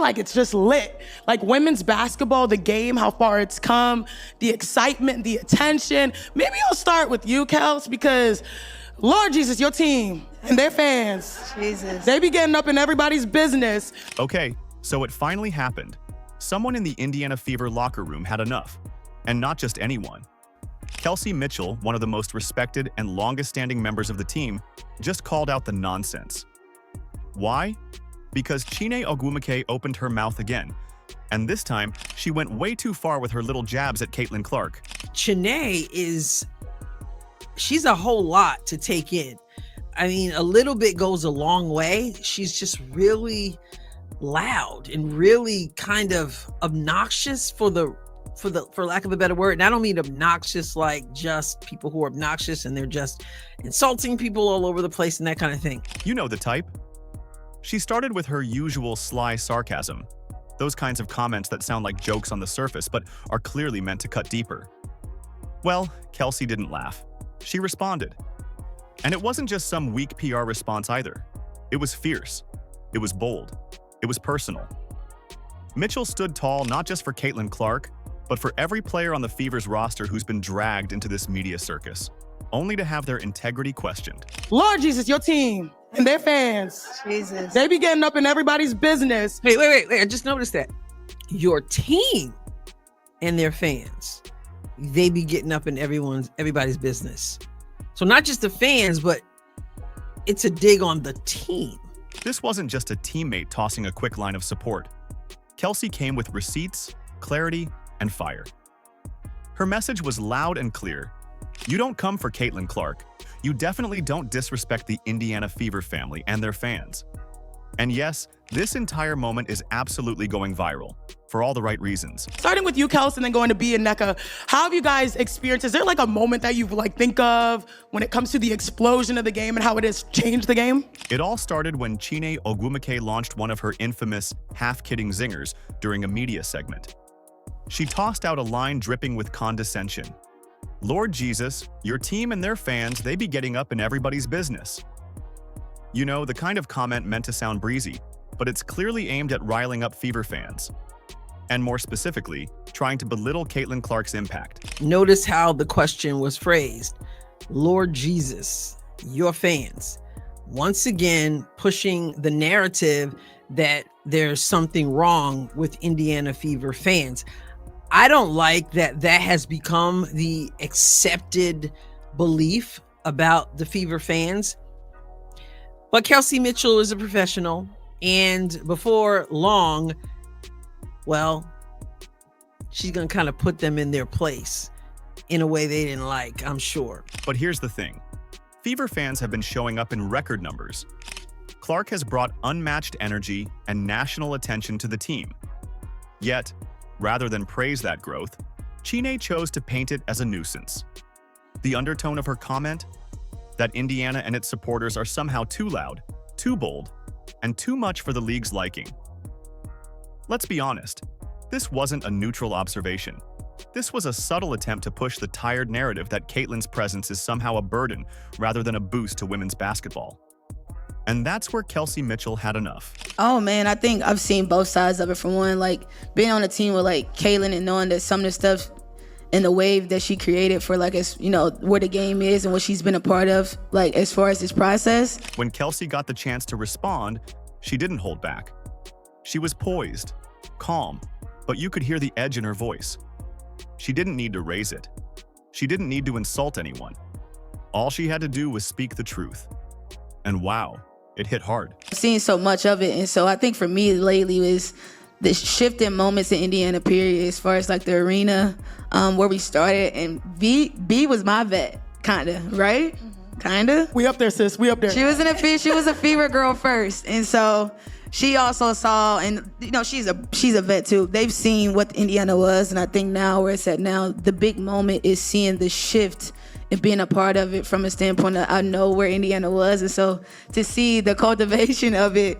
like it's just lit. Like women's basketball, the game, how far it's come, the excitement, the attention. Maybe I'll start with you, Kels, because Lord Jesus, your team and their fans, Jesus, they be getting up in everybody's business. Okay, so it finally happened. Someone in the Indiana Fever locker room had enough. And not just anyone. Kelsey Mitchell, one of the most respected and longest-standing members of the team, just called out the nonsense. Why? Because Chiney Ogwumike opened her mouth again. And this time, she went way too far with her little jabs at Caitlin Clark. Chiney she's a whole lot to take in. I mean, a little bit goes a long way. She's just really loud and really kind of obnoxious for lack of a better word. And I don't mean obnoxious like just people who are obnoxious and they're just insulting people all over the place and that kind of thing. You know the type. She started with her usual sly sarcasm. Those kinds of comments that sound like jokes on the surface but are clearly meant to cut deeper. Well, Kelsey didn't laugh. She responded. And it wasn't just some weak PR response either. It was fierce. It was bold. It was personal. Mitchell stood tall not just for Caitlin Clark, but for every player on the Fever's roster who's been dragged into this media circus, only to have their integrity questioned. Lord Jesus, your team and their fans, Jesus, they be getting up in everybody's business. Hey, wait. I just noticed that. Your team and their fans, they be getting up in everybody's business. So not just the fans, but it's a dig on the team. This wasn't just a teammate tossing a quick line of support. Kelsey came with receipts, clarity, and fire. Her message was loud and clear. You don't come for Caitlin Clark. You definitely don't disrespect the Indiana Fever family and their fans. And yes, this entire moment is absolutely going viral, for all the right reasons. Starting with you, Kels, and then going to B and NECA, how have you guys experienced, is there like a moment that you think of when it comes to the explosion of the game and how it has changed the game? It all started when Chiney Ogwumike launched one of her infamous half-kidding zingers during a media segment. She tossed out a line dripping with condescension. Lord Jesus, your team and their fans, they be getting up in everybody's business. You know, the kind of comment meant to sound breezy, but it's clearly aimed at riling up Fever fans. And more specifically, trying to belittle Caitlin Clark's impact. Notice how the question was phrased. Lord Jesus, your fans. Once again, pushing the narrative that there's something wrong with Indiana Fever fans. I don't like that has become the accepted belief about the Fever fans. But Kelsey Mitchell is a professional, and before long, well, she's going to kind of put them in their place in a way they didn't like, I'm sure. But here's the thing. Fever fans have been showing up in record numbers. Clark has brought unmatched energy and national attention to the team. Yet, rather than praise that growth, Chiney chose to paint it as a nuisance. The undertone of her comment? That Indiana and its supporters are somehow too loud, too bold, and too much for the league's liking. Let's be honest, this wasn't a neutral observation. This was a subtle attempt to push the tired narrative that Caitlin's presence is somehow a burden rather than a boost to women's basketball. And that's where Kelsey Mitchell had enough. Oh man, I think I've seen both sides of it. For one, like being on a team with like Caitlin and knowing that some of the stuff and the wave that she created for like, as you know, where the game is and what she's been a part of, like as far as this process. When Kelsey got the chance to respond, she didn't hold back. She was poised, calm, but you could hear the edge in her voice. She didn't need to raise it. She didn't need to insult anyone. All she had to do was speak the truth. And wow, it hit hard. I've seen so much of it, and so I think for me lately was the shift in moments in Indiana, period, as far as like the arena, where we started, and B was my vet, kinda, right? Kinda. We up there, sis. We up there. She was a Fever girl first, and so she also saw, and you know, she's a vet too. They've seen what Indiana was, and I think now where it's at now, the big moment is seeing the shift and being a part of it from a standpoint of I know where Indiana was, and so to see the cultivation of it,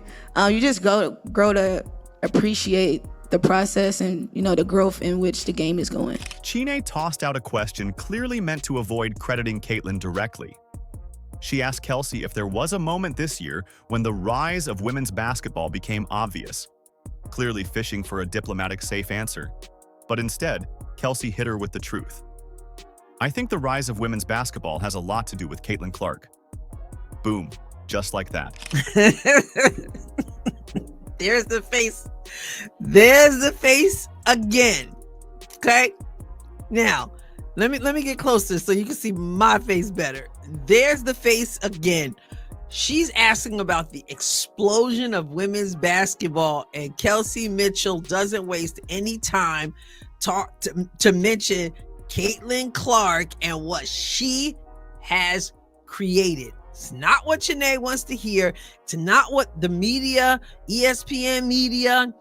you just grow to appreciate the process and, you know, the growth in which the game is going. Chiney tossed out a question clearly meant to avoid crediting Caitlin directly. She asked Kelsey if there was a moment this year when the rise of women's basketball became obvious. clearly fishing for a diplomatic safe answer. But instead, Kelsey hit her with the truth. I think the rise of women's basketball has a lot to do with Caitlin Clark. Boom, just like that. There's the face. There's the face again. Okay? Now, let me get closer so you can see my face better. There's the face again. She's asking about the explosion of women's basketball, and Kelsey Mitchell doesn't waste any time to mention Caitlin Clark and what she has created. It's not what Chiney wants to hear. It's not what the media, ESPN media,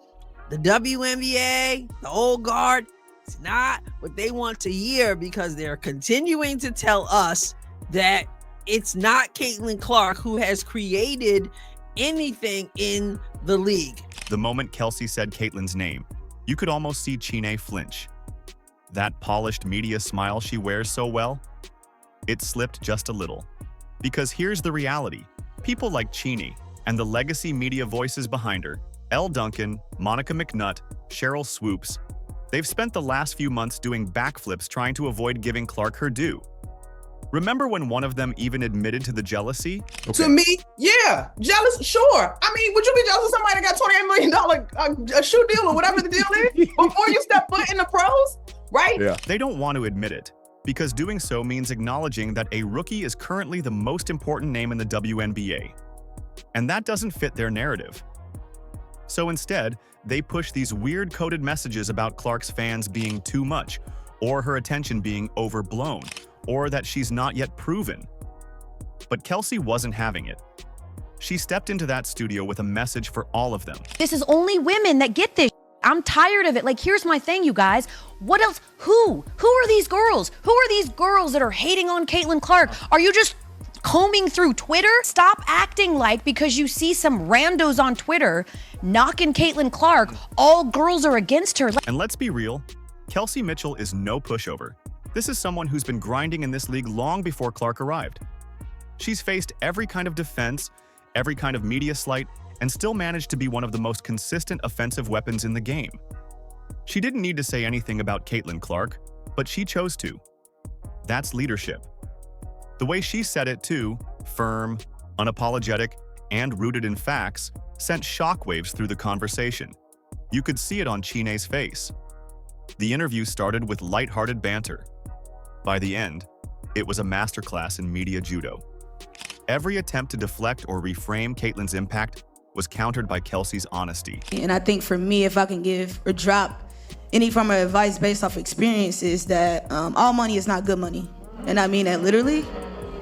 the WNBA, the old guard, it's not what they want to hear, because they're continuing to tell us that it's not Caitlin Clark who has created anything in the league. The moment Kelsey said Caitlin's name, you could almost see Chiney flinch. That polished media smile she wears so well, it slipped just a little. Because here's the reality. People like Chiney and the legacy media voices behind her, Elle Duncan, Monica McNutt, Cheryl Swoops, they've spent the last few months doing backflips trying to avoid giving Clark her due. Remember when one of them even admitted to the jealousy? To me, yeah, jealous, sure. I mean, would you be jealous of somebody that got $28 million a shoe deal or whatever the deal is before you step foot in the pros, right? Yeah. They don't want to admit it, because doing so means acknowledging that a rookie is currently the most important name in the WNBA. And that doesn't fit their narrative. So instead, they push these weird coded messages about Clark's fans being too much, or her attention being overblown, or that she's not yet proven. But Kelsey wasn't having it. She stepped into that studio with a message for all of them. This is only women that get this. I'm tired of it. Like, here's my thing, you guys. What else? Who are these girls? Who are these girls that are hating on Caitlin Clark? Are you just combing through Twitter? Stop acting like because you see some randos on Twitter knocking Caitlin Clark, all girls are against her. And let's be real, Kelsey Mitchell is no pushover. This is someone who's been grinding in this league long before Clark arrived. She's faced every kind of defense, every kind of media slight, and still managed to be one of the most consistent offensive weapons in the game. She didn't need to say anything about Caitlin Clark, but she chose to. That's leadership. The way she said it too, firm, unapologetic, and rooted in facts, sent shockwaves through the conversation. You could see it on Chiney's face. The interview started with lighthearted banter. By the end, it was a masterclass in media judo. Every attempt to deflect or reframe Caitlin's impact was countered by Kelsey's honesty. And I think for me, if I can give or drop any form of advice based off experience, is that all money is not good money. And I mean that literally.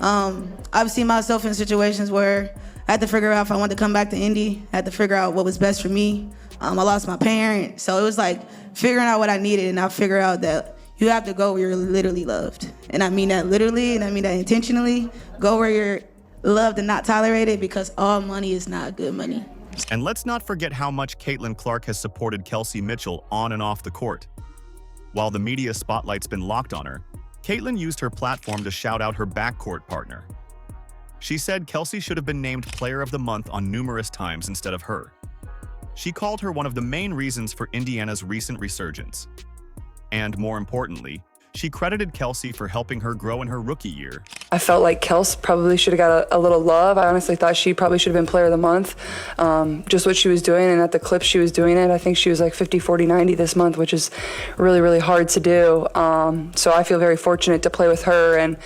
I've seen myself in situations where I had to figure out if I wanted to come back to Indy. I had to figure out what was best for me. I lost my parent. So it was like figuring out what I needed, and I figured out that you have to go where you're literally loved. And I mean that literally, and I mean that intentionally. Go where you're loved and not tolerated, because all money is not good money. And let's not forget how much Caitlin Clark has supported Kelsey Mitchell on and off the court. While the media spotlight's been locked on her, Caitlin used her platform to shout out her backcourt partner. She said Kelsey should have been named Player of the Month on numerous times instead of her. She called her one of the main reasons for Indiana's recent resurgence. And more importantly, she credited Kelsey for helping her grow in her rookie year. I felt like Kels probably should have got a little love. I honestly thought she probably should have been Player of the Month. Just what she was doing, and at the clip she was doing it, I think she was like 50, 40, 90 this month, which is really, really hard to do. So I feel very fortunate to play with her, and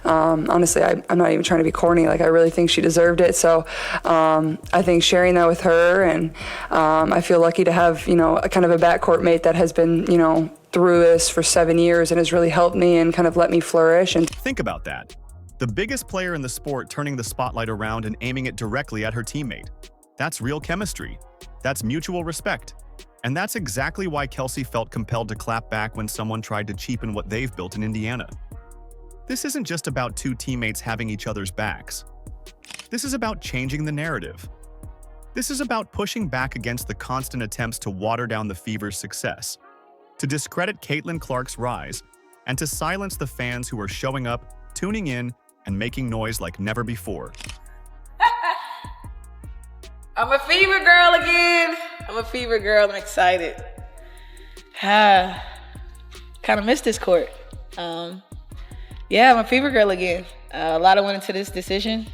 honestly, I'm not even trying to be corny. Like, I really think she deserved it. So I think sharing that with her, and I feel lucky to have, a kind of a backcourt mate that has been, through this for 7 years and has really helped me and kind of let me flourish. And think about that. The biggest player in the sport turning the spotlight around and aiming it directly at her teammate. That's real chemistry. That's mutual respect. And that's exactly why Kelsey felt compelled to clap back when someone tried to cheapen what they've built in Indiana. This isn't just about two teammates having each other's backs. This is about changing the narrative. This is about pushing back against the constant attempts to water down the Fever's success, to discredit Caitlin Clark's rise, and to silence the fans who are showing up, tuning in, and making noise like never before. I'm a Fever girl again. I'm a Fever girl. I'm excited. Kind of missed this court. Yeah, I'm a Fever girl again. A lot of went into this decision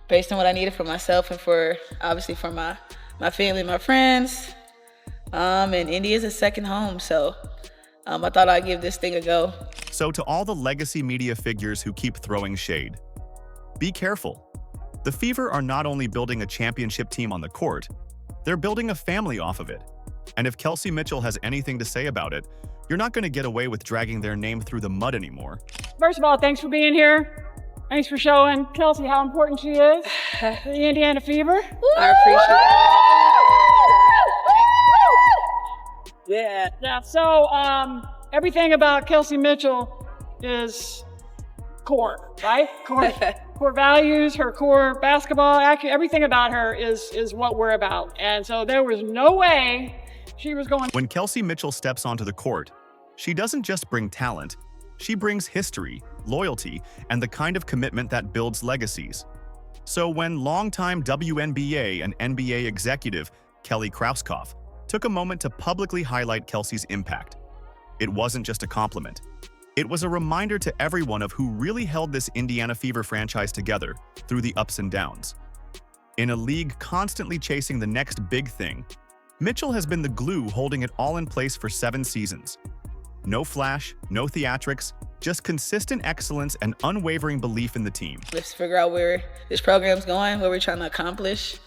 based on what I needed for myself and for, obviously, for my family, my friends. And Indy is a second home, so I thought I'd give this thing a go. So to all the legacy media figures who keep throwing shade, be careful. The Fever are not only building a championship team on the court, they're building a family off of it. And if Kelsey Mitchell has anything to say about it, you're not going to get away with dragging their name through the mud anymore. First of all, thanks for being here. Thanks for showing Kelsey how important she is. The Indiana Fever. I appreciate it. Yeah. So everything about Kelsey Mitchell is core, right? Core values, her core basketball, everything about her is what we're about. And so there was no way she was going. When Kelsey Mitchell steps onto the court, she doesn't just bring talent, she brings history, loyalty, and the kind of commitment that builds legacies. So when longtime WNBA and NBA executive Kelly Krauskopf took a moment to publicly highlight Kelsey's impact, it wasn't just a compliment. It was a reminder to everyone of who really held this Indiana Fever franchise together through the ups and downs. In a league constantly chasing the next big thing, Mitchell has been the glue holding it all in place for 7 seasons. No flash, no theatrics, just consistent excellence and unwavering belief in the team. Let's figure out where this program's going, what we're trying to accomplish.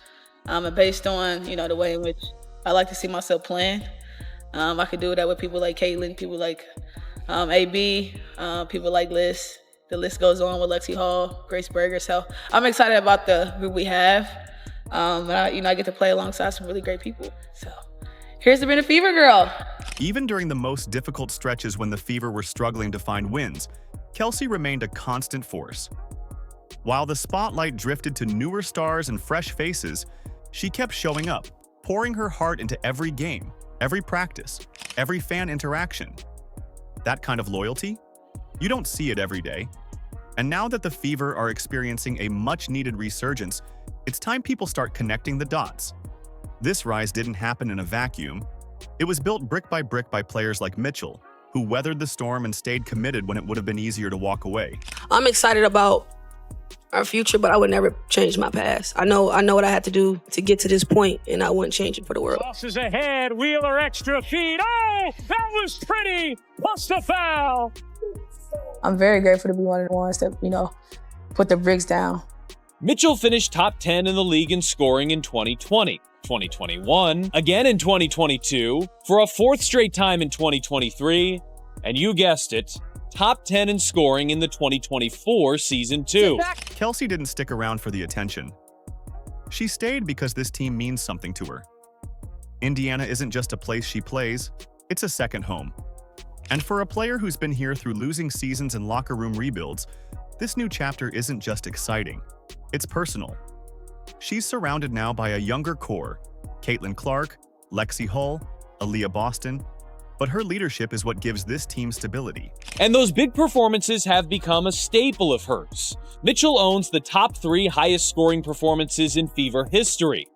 And based on, the way in which I like to see myself playing, I could do that with people like Caitlin, people like AB, people like Liz. The list goes on with Lexi Hall, Grace Berger. So I'm excited about the group we have. And I get to play alongside some really great people. So here's to being a Fever girl. Even during the most difficult stretches when the Fever were struggling to find wins, Kelsey remained a constant force. While the spotlight drifted to newer stars and fresh faces, she kept showing up, pouring her heart into every game, every practice, every fan interaction. That kind of loyalty? You don't see it every day. And now that the Fever are experiencing a much-needed resurgence, it's time people start connecting the dots. This rise didn't happen in a vacuum. It was built brick by players like Mitchell, who weathered the storm and stayed committed when it would have been easier to walk away. I'm excited about our future, but I would never change my past. I know what I had to do to get to this point, and I wouldn't change it for the world. Tosses ahead, Wheeler extra feed. Oh, that was pretty. Plus the foul. I'm very grateful to be one of the ones that, put the bricks down. Mitchell finished top 10 in the league in scoring in 2020, 2021, again in 2022, for a 4th straight time in 2023, and you guessed it, top 10 in scoring in the 2024 season 2. Kelsey didn't stick around for the attention. She stayed because this team means something to her. Indiana isn't just a place she plays, it's a second home. And for a player who's been here through losing seasons and locker room rebuilds, this new chapter isn't just exciting, it's personal. She's surrounded now by a younger core, Caitlin Clark, Lexi Hull, Aaliyah Boston, but her leadership is what gives this team stability. And those big performances have become a staple of hers. Mitchell owns the top 3 highest scoring performances in Fever history.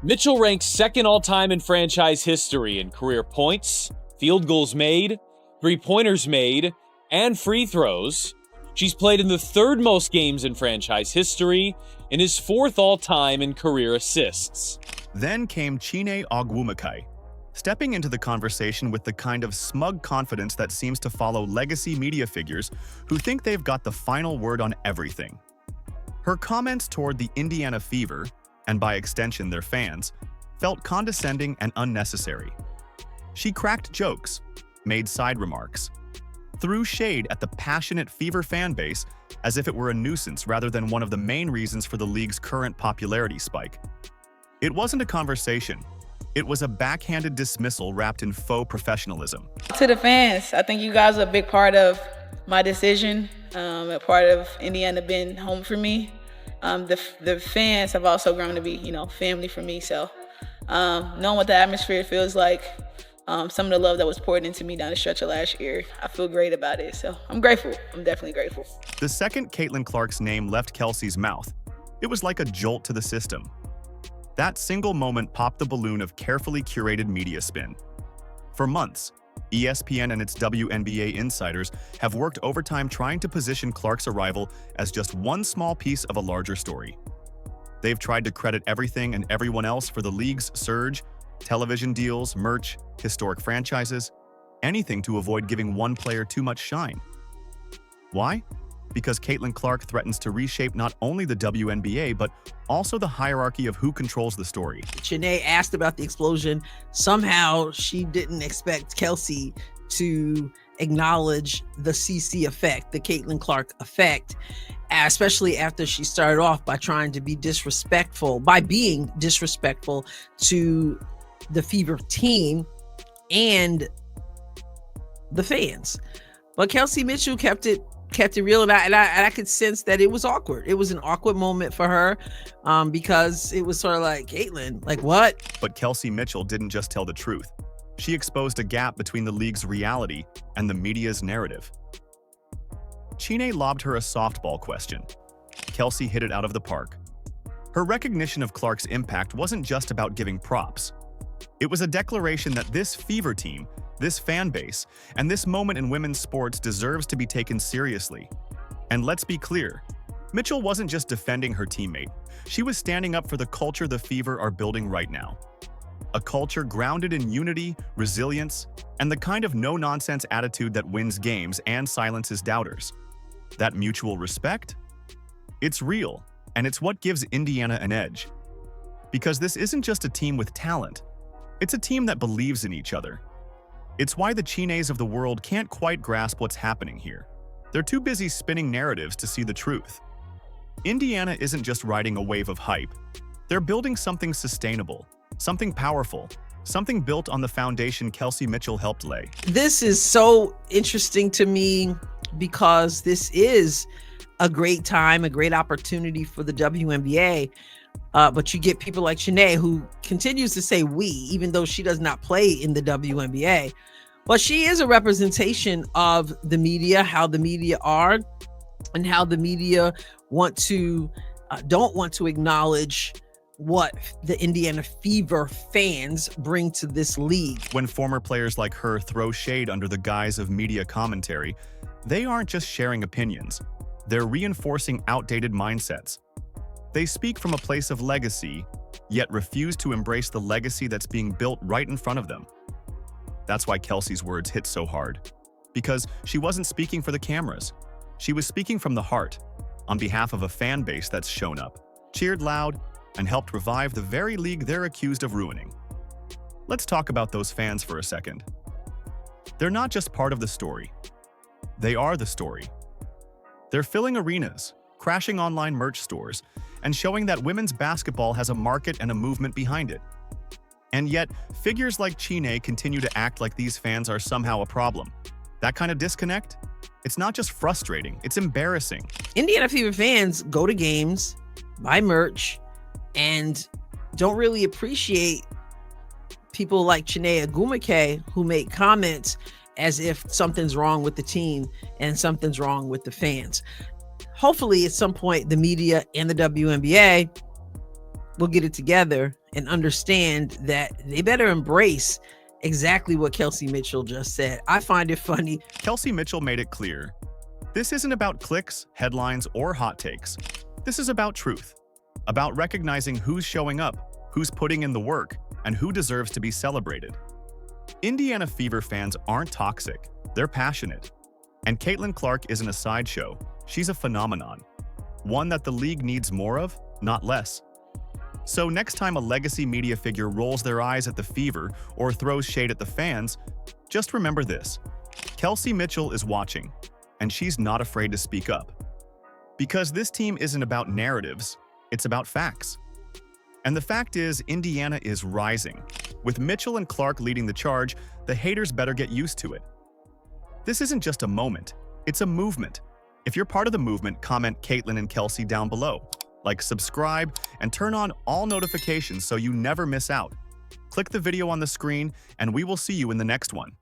Mitchell ranks 2nd all-time in franchise history in career points, field goals made, 3-pointers made, and free throws. She's played in the 3rd most games in franchise history and is 4th all-time in career assists. Then came Chiney Ogwumike, stepping into the conversation with the kind of smug confidence that seems to follow legacy media figures who think they've got the final word on everything. Her comments toward the Indiana Fever, and by extension their fans, felt condescending and unnecessary. She cracked jokes, made side remarks, threw shade at the passionate Fever fan base as if it were a nuisance rather than one of the main reasons for the league's current popularity spike. It wasn't a conversation. It was a backhanded dismissal wrapped in faux professionalism. To the fans, I think you guys are a big part of my decision, a part of Indiana being home for me. The fans have also grown to be, family for me. So knowing what the atmosphere feels like, some of the love that was poured into me down the stretch of last year, I feel great about it. So I'm grateful. I'm definitely grateful. The second Caitlin Clark's name left Kelsey's mouth, it was like a jolt to the system. That single moment popped the balloon of carefully curated media spin. For months, ESPN and its WNBA insiders have worked overtime trying to position Clark's arrival as just one small piece of a larger story. They've tried to credit everything and everyone else for the league's surge, television deals, merch, historic franchises, anything to avoid giving one player too much shine. Why? Because Caitlin Clark threatens to reshape not only the WNBA, but also the hierarchy of who controls the story. Chiney asked about the explosion. Somehow she didn't expect Kelsey to acknowledge the CC effect, the Caitlin Clark effect, especially after she started off by trying to be disrespectful, by being disrespectful to the Fever team and the fans. But Kelsey Mitchell kept it real, and I could sense that it was awkward. It was an awkward moment for her because it was sort of like, Caitlin, like what? But Kelsey Mitchell didn't just tell the truth. She exposed a gap between the league's reality and the media's narrative. Chiney lobbed her a softball question. Kelsey hit it out of the park. Her recognition of Clark's impact wasn't just about giving props. It was a declaration that this Fever team, this fan base, and this moment in women's sports deserves to be taken seriously. And let's be clear, Mitchell wasn't just defending her teammate. She was standing up for the culture the Fever are building right now. A culture grounded in unity, resilience, and the kind of no-nonsense attitude that wins games and silences doubters. That mutual respect? It's real, and it's what gives Indiana an edge. Because this isn't just a team with talent. It's a team that believes in each other. It's why the Chineys of the world can't quite grasp what's happening here. They're too busy spinning narratives to see the truth. Indiana isn't just riding a wave of hype. They're building something sustainable, something powerful, something built on the foundation Kelsey Mitchell helped lay. This is so interesting to me because this is a great time, a great opportunity for the WNBA. But you get people like Chiney, who continues to say we, even though she does not play in the WNBA. But she is a representation of the media, how the media are, and how the media don't want to acknowledge what the Indiana Fever fans bring to this league. When former players like her throw shade under the guise of media commentary, they aren't just sharing opinions. They're reinforcing outdated mindsets. They speak from a place of legacy, yet refuse to embrace the legacy that's being built right in front of them. That's why Kelsey's words hit so hard. Because she wasn't speaking for the cameras. She was speaking from the heart, on behalf of a fan base that's shown up, cheered loud, and helped revive the very league they're accused of ruining. Let's talk about those fans for a second. They're not just part of the story. They are the story. They're filling arenas, crashing online merch stores, and showing that women's basketball has a market and a movement behind it. And yet, figures like Chiney continue to act like these fans are somehow a problem. That kind of disconnect? It's not just frustrating, it's embarrassing. Indiana Fever fans go to games, buy merch, and don't really appreciate people like Chiney Ogwumike who make comments as if something's wrong with the team and something's wrong with the fans. Hopefully, at some point, the media and the WNBA will get it together and understand that they better embrace exactly what Kelsey Mitchell just said. I find it funny. Kelsey Mitchell made it clear. This isn't about clicks, headlines, or hot takes. This is about truth, about recognizing who's showing up, who's putting in the work, and who deserves to be celebrated. Indiana Fever fans aren't toxic. They're passionate. And Caitlin Clark isn't a sideshow. She's a phenomenon. One that the league needs more of, not less. So next time a legacy media figure rolls their eyes at the Fever or throws shade at the fans, just remember this. Kelsey Mitchell is watching, and she's not afraid to speak up. Because this team isn't about narratives, it's about facts. And the fact is, Indiana is rising. With Mitchell and Clark leading the charge, the haters better get used to it. This isn't just a moment, it's a movement. If you're part of the movement, comment Caitlin and Kelsey down below. Like, subscribe, and turn on all notifications so you never miss out. Click the video on the screen, and we will see you in the next one.